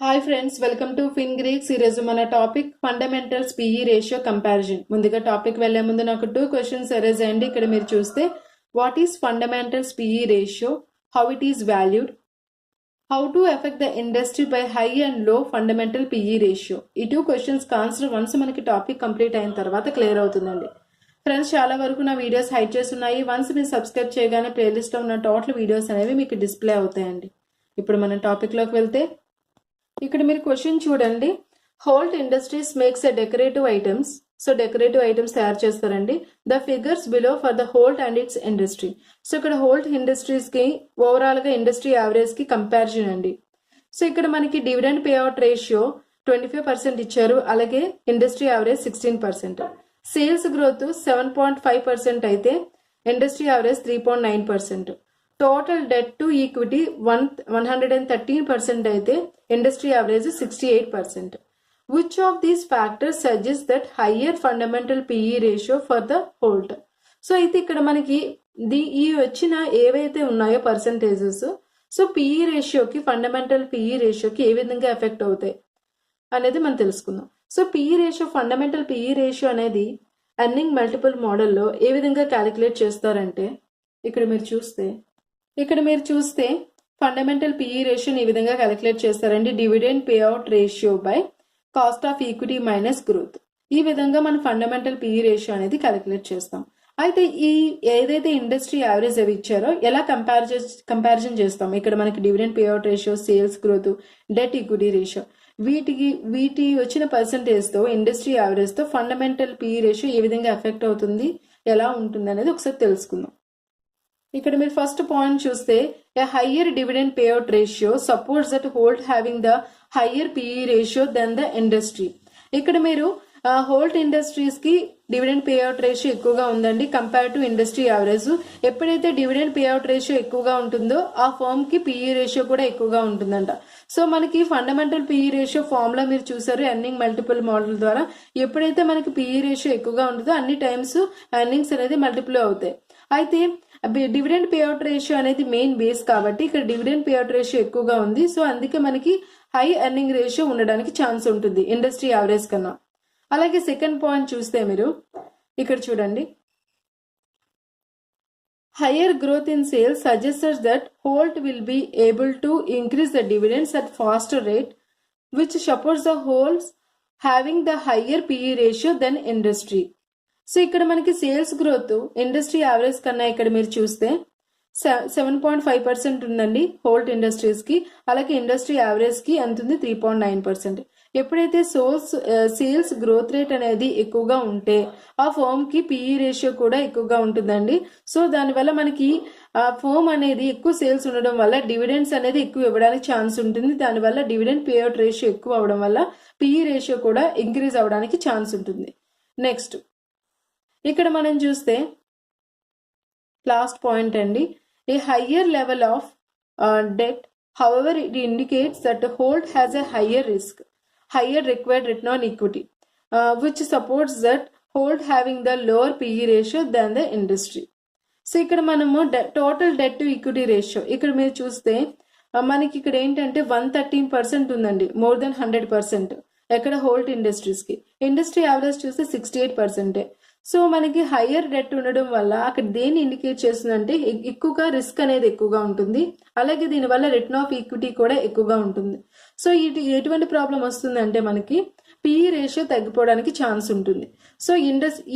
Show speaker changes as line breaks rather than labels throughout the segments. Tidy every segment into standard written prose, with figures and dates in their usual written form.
Hi friends, welcome to Fin Greeks. ఈరోజు మన topic fundamentals PE ratio comparison. ముందుగా topic వెళ్లే ముందు నాకు 2 క్వశ్చన్స్ అరేజ్ అయ్యండి. ఇక్కడ మీరు చూస్తే what is fundamentals PE ratio, how it is valued, how to effect the industry by high and లో ఫండమెంటల్ పిఈ రేషియో. ఈ 2 క్వశ్చన్స్ ఆన్సర్ వన్స్ మనకి టాపిక్ కంప్లీట్ అయిన తర్వాత క్లియర్ అవుతుందండి. ఫ్రెండ్స్, చాలా వరకు నా వీడియోస్ హైడ్ చేస్తున్నాయి. వన్స్ మీరు సబ్స్క్రైబ్ చేయగానే ప్లేలిస్ట్ లో ఉన్న టోటల్ వీడియోస్ అనేవి మీకు డిస్ప్లే అవుతాయండి. ఇప్పుడు మనం టాపిక్ లోకి వెళ్తే ఇక్కడ మీరు క్వశ్చన్ చూడండి. Holt industries makes a decorative items. So decorative items తయారు చేస్తారండి. The figures below for the Holt and it's industry. So ఇక్కడ హోల్ట్ ఇండస్ట్రీస్ కి ఓవరాల్ గా ఇండస్ట్రీ యావరేజ్ కి కంపారిజన్ అండి. సో ఇక్కడ మనకి డివిడెండ్ పేఅవుట్ రేషియో 25% ఇచ్చారు. అలాగే ఇండస్ట్రీ యావరేజ్ 16%. సేల్స్ గ్రోత్ 7.5% అయితే industry average 3.9%. Total debt to equity 113% అయితే industry average 68%. Which of these factors suggest that higher fundamental PE ratio for the Holt. So అయితే ఇక్కడ మనకి ఈ వచ్చిన ఏవైతే ఉన్నాయో పర్సంటేజెస్, సో పిఈ రేషియోకి, ఫండమెంటల్ పిఈ రేషియోకి ఏ విధంగా ఎఫెక్ట్ అవుతాయి అనేది మనం తెలుసుకుందాం. So PE ratio, fundamental PE ratio అనేది ఎర్నింగ్ మల్టిపుల్ మోడల్లో ఏ విధంగా క్యాలిక్యులేట్ చేస్తారంటే ఇక్కడ మీరు చూస్తే ఫండమెంటల్ పిఈ రేషియోని ఈ విధంగా క్యాలిక్యులేట్ చేస్తారండి. Dividend payout ratio by cost of equity minus growth. ఈ విధంగా మనం ఫండమెంటల్ పిఈ రేషియో అనేది క్యాలిక్యులేట్ చేస్తాం. అయితే ఈ ఏదైతే ఇండస్ట్రీ యావరేజ్ అవి ఇచ్చారో ఎలా కంపారిజన్ చేస్తాం. ఇక్కడ మనకి dividend payout ratio, sales growth, debt equity ratio, వీటి వచ్చిన పర్సంటేజ్ తో ఇండస్ట్రీ యావరేజ్ తో ఫండమెంటల్ పిఈ రేషియో ఏ విధంగా ఎఫెక్ట్ అవుతుంది, ఎలా ఉంటుంది అనేది ఒకసారి తెలుసుకుందాం. ఇక్కడ మీరు ఫస్ట్ పాయింట్ చూస్తే a higher dividend payout ratio supports that hold having the higher PE ratio than the industry. ఇక్కడ మీరు హోల్ట్ ఇండస్ట్రీస్ కి డివిడెండ్ పేఅవుట్ రేషియో ఎక్కువగా ఉందండి కంపేర్ టు ఇండస్ట్రీ యావరేజ్. ఎప్పుడైతే డివిడెండ్ పేఅవుట్ రేషియో ఎక్కువగా ఉంటుందో ఆ ఫర్మ్ కి పిఈ రేషియో కూడా ఎక్కువగా ఉంటుందంట. సో మనకి ఫండమెంటల్ పిఈ రేషియో ఫార్ములా మీరు చూసారు ఎర్నింగ్ మల్టిపుల్ మోడల్ ద్వారా. ఎప్పుడైతే మనకి పిఈ రేషియో ఎక్కువగా ఉంటుందో అన్ని టైమ్స్ ఎర్నింగ్స్ అనేది మల్టిపుల్ అవుతాయి. అయితే డివిడెండ్ పేఅవుట్ రేషియో అనేది మెయిన్ బేస్ కాబట్టి ఇక్కడ డివిడెండ్ పేఅవుట్ రేషియో ఎక్కువగా ఉంది. సో అందుకే మనకి హై ఎర్నింగ్ రేషియో ఉండడానికి ఛాన్స్ ఉంటుంది ఇండస్ట్రీ యావరేజ్ కన్నా. అలాగే సెకండ్ పాయింట్ చూస్తే మీరు ఇక్కడ చూడండి, higher growth in sales suggests that hold will be able to increase the dividends at faster rate which supports the holds having the higher PE ratio then industry. So ఇక్కడ మనకి sales growth industry average కన్నా ఇక్కడ మీరు చూస్తే 7.5% ఉందండి Holt industries కి. అలాగే industry average కి ఎంత ఉంది, 3.9%. ఎప్పుడైతే సేల్స్ గ్రోత్ రేట్ అనేది ఎక్కువగా ఉంటే ఆ ఫర్మ్ కి పిఈ రేషియో కూడా ఎక్కువగా ఉంటుందండి. సో దానివల్ల మనకి ఆ ఫర్మ్ అనేది ఎక్కువ సేల్స్ ఉండడం వల్ల డివిడెండ్స్ అనేది ఎక్కువ ఇవ్వడానికి ఛాన్స్ ఉంటుంది. దానివల్ల డివిడెండ్ పేఅవుట్ రేషియో ఎక్కువ అవడం వల్ల పిఈ రేషియో కూడా ఇంక్రీజ్ అవడానికి ఛాన్స్ ఉంటుంది. నెక్స్ట్ ఇక్కడ మనం చూస్తే లాస్ట్ పాయింట్ అండి, ఏ higher level of debt however it indicates that hold has a higher risk, higher required return on equity which supports that hold having the lower PE ratio than the industry. So ఇక్కడ మనము total debt to equity ratio ఇక్కడ మీరు చూస్తే మనకి ఇక్కడ ఏంటంటే 113% ఉందండి, more than 100%. ఎక్కడ హోల్ట్ ఇండస్ట్రీస్ కి. ఇండస్ట్రీ యావరేజ్ చూస్తే 68%. సో మనకి హయ్యర్ డెట్ ఉండడం వల్ల అక్కడ దేన్ని ఇండికేట్ చేస్తుందంటే ఎక్కువగా రిస్క్ అనేది ఎక్కువగా ఉంటుంది. అలాగే దీనివల్ల రిటర్న్ ఆఫ్ ఈక్విటీ కూడా ఎక్కువగా ఉంటుంది. సో ఎటువంటి ప్రాబ్లం వస్తుందంటే మనకి పిఈ రేషియో తగ్గిపోవడానికి ఛాన్స్ ఉంటుంది. సో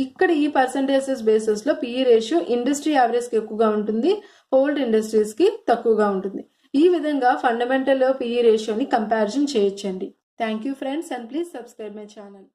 ఇక్కడ ఈ పర్సంటేజెస్ బేసిస్ లో పిఈ రేషియో ఇండస్ట్రీ యావరేజ్ కి ఎక్కువగా ఉంటుంది, హోల్డ్ ఇండస్ట్రీస్ కి తక్కువగా ఉంటుంది. ఈ విధంగా ఫండమెంటల్ పిఈ రేషియోని కంపారిజన్ చేయొచ్చండి. Thank you friends, and please subscribe my channel.